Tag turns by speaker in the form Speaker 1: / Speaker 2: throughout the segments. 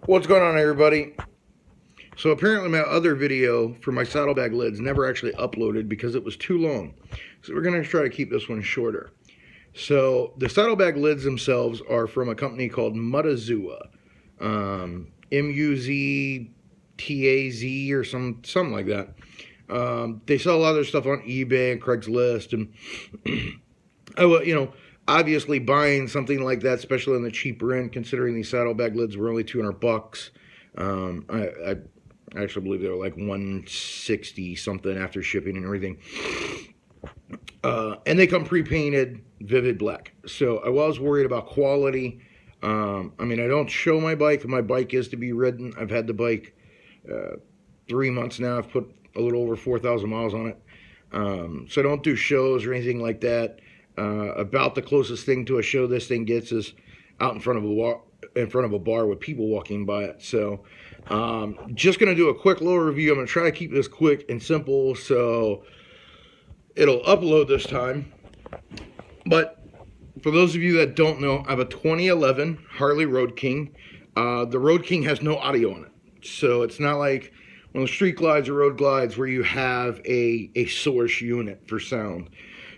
Speaker 1: What's going on, everybody? So apparently my other video for my saddlebag lids never actually uploaded because it was too long. So we're going to try to keep this one shorter. So the saddlebag lids themselves are from a company called Mutazua. M-U-Z-T-A-Z or something like that. They sell a lot of their stuff on eBay and Craigslist. And, obviously buying something like that, especially on the cheaper end, considering these saddlebag lids were only $200. I actually believe they were like 160 something after shipping and everything. And they come pre-painted vivid black. So I was worried about quality. I don't show my bike. My bike is to be ridden. I've had the bike 3 months now. I've put a little over 4,000 miles on it. So I don't do shows or anything like that. About the closest thing to a show this thing gets is out in front of a bar with people walking by it. So just going to do a quick little review. I'm going to try to keep this quick and simple so it'll upload this time. But for those of you that don't know, I have a 2011 Harley Road King. The Road King has no audio on it. So it's not like one of the street glides or road glides where you have a source unit for sound.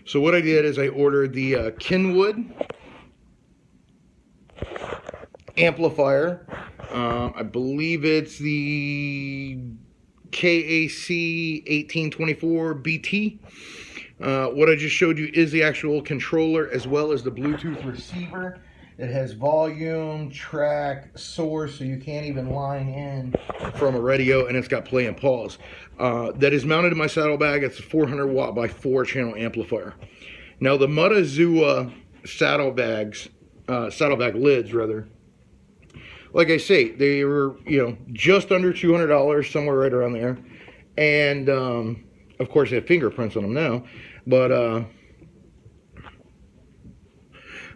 Speaker 1: So what I did is I ordered the Kenwood amplifier. I believe it's the KAC 1824 BT. What I just showed you is the actual controller as well as the Bluetooth receiver. It has volume, track, source, so you can't even line in from a radio, and it's got play and pause. That is mounted in my saddlebag. It's a 400 watt by 4-channel amplifier. Now the Mutazua saddlebag lids, rather, like I say, they were, just under $200, somewhere right around there. And, of course, they have fingerprints on them now. But,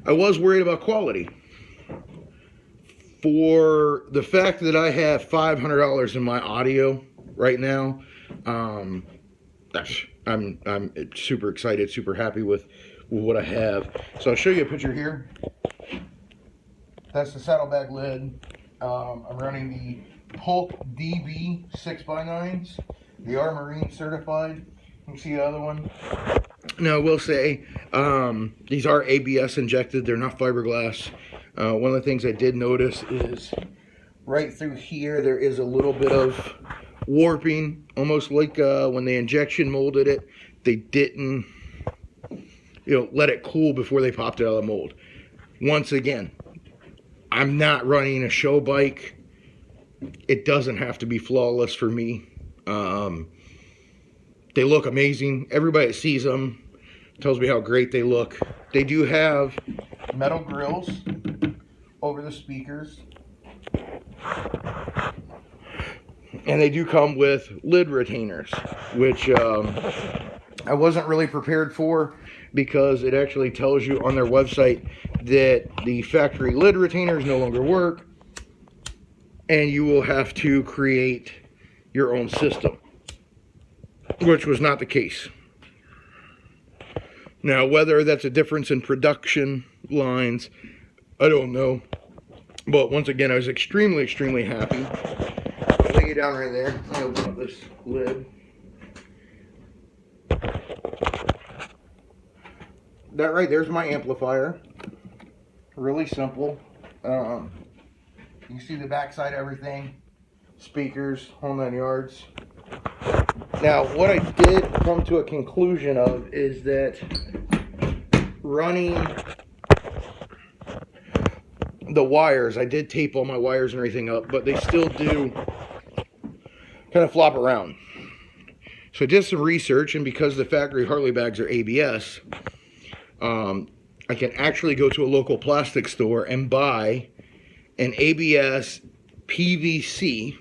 Speaker 1: I was worried about quality. For the fact that I have $500 in my audio right now, I'm super excited, super happy with what I have. So I'll show you a picture here. That's the saddlebag lid. I'm running the Polk DB 6x9s. They are marine certified. You can see the other one. Now I will say, these are ABS injected. They're not fiberglass. One of the things I did notice is right through here there is a little bit of warping, almost like when they injection molded it, they didn't let it cool before they popped it out of the mold. Once again, I'm not running a show bike. It doesn't have to be flawless for me. They look amazing. Everybody that sees them tells me how great they look. They do have metal grills over the speakers. And they do come with lid retainers, which I wasn't really prepared for because it actually tells you on their website that the factory lid retainers no longer work and you will have to create your own system, which was not the case. Now, whether that's a difference in production lines, I don't know. But once again, I was extremely, extremely happy. I'll lay it down right there. I'll open up this lid. That right there's my amplifier. Really simple. You can see the backside of everything. Speakers, whole 9 yards. Now, what I did come to a conclusion of is that running the wires, I did tape all my wires and everything up, but they still do kind of flop around. So I did some research, and because the factory Harley bags are ABS, I can actually go to a local plastic store and buy an ABS PVC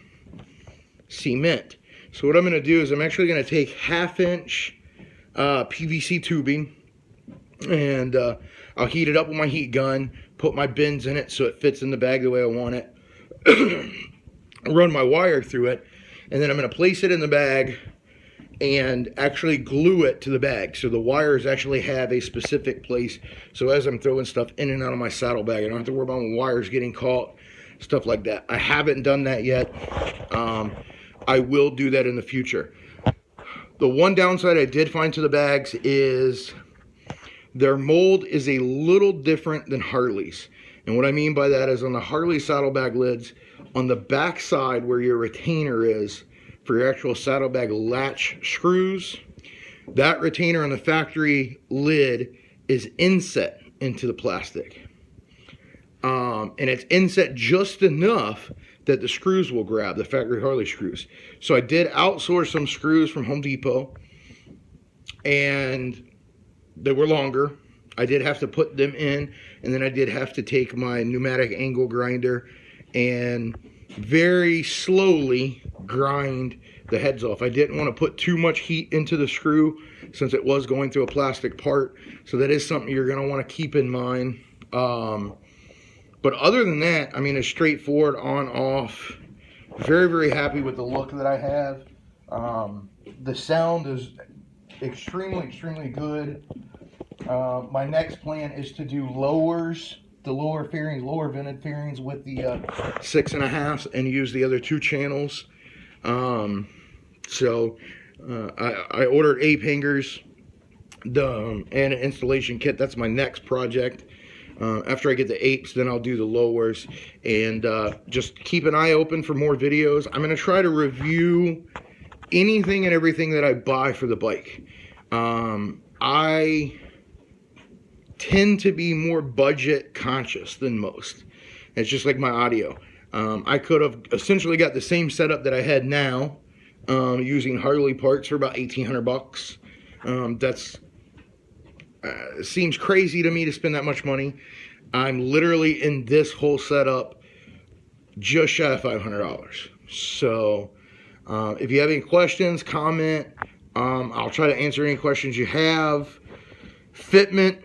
Speaker 1: cement. So what I'm going to do is I'm actually going to take 1/2-inch PVC tubing, and I'll heat it up with my heat gun, put my bins in it so it fits in the bag the way I want it, run my wire through it, and then I'm going to place it in the bag and actually glue it to the bag. So the wires actually have a specific place. So as I'm throwing stuff in and out of my saddlebag, I don't have to worry about my wires getting caught. stuff like that. I haven't done that yet. I will do that in the future. The one downside I did find to the bags is their mold is a little different than Harley's. And what I mean by that is on the Harley saddlebag lids, on the back side where your retainer is for your actual saddlebag latch screws, that retainer on the factory lid is inset into the plastic. And it's inset just enough that the screws will grab, the factory Harley screws. So I did outsource some screws from Home Depot, and they were longer. I did have to put them in, and then I did have to take my pneumatic angle grinder and very slowly grind the heads off. I didn't want to put too much heat into the screw since it was going through a plastic part, so that is something you're going to want to keep in mind. But other than that, I mean, it's straightforward, on, off. Very, very happy with the look that I have. The sound is extremely, extremely good. My next plan is to do lowers, the lower fairings, lower vented fairings with the 6.5s, and use the other 2 channels. I ordered ape hangers and an installation kit. That's my next project. After I get the apes, then I'll do the lowers, and just keep an eye open for more videos. I'm going to try to review anything and everything that I buy for the bike. I tend to be more budget conscious than most. It's just like my audio. I could have essentially got the same setup that I had now, using Harley parts for about $1,800. That's seems crazy to me to spend that much money. I'm literally in this whole setup just shy of $500. So if you have any questions, comment. I'll try to answer any questions you have. Fitment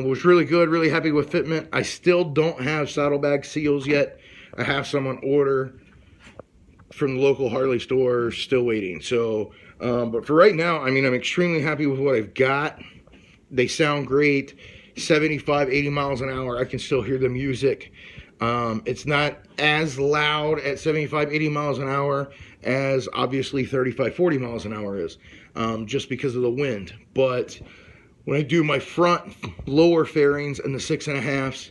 Speaker 1: was really good. Really happy with fitment. I still don't have saddlebag seals yet. I have some on order from the local Harley store. Still waiting. So, but for right now, I mean, I'm extremely happy with what I've got. They sound great. 75, 80 miles an hour, I can still hear the music. It's not as loud at 75, 80 miles an hour as obviously 35, 40 miles an hour is, just because of the wind. But when I do my front lower fairings and the 6.5s,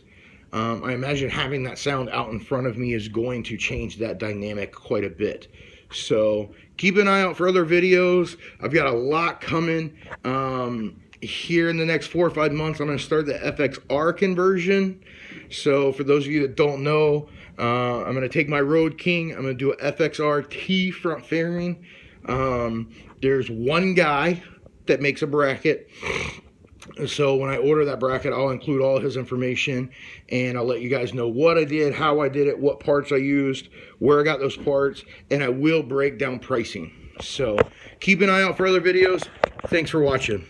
Speaker 1: I imagine having that sound out in front of me is going to change that dynamic quite a bit. So keep an eye out for other videos. I've got a lot coming. Here in the next 4 or 5 months, I'm going to start the FXR conversion. So for those of you that don't know, I'm going to take my Road King. I'm going to do an FXR T front fairing. There's one guy that makes a bracket. So when I order that bracket, I'll include all his information, and I'll let you guys know what I did, how I did it, what parts I used, where I got those parts, and I will break down pricing. So keep an eye out for other videos. Thanks for watching.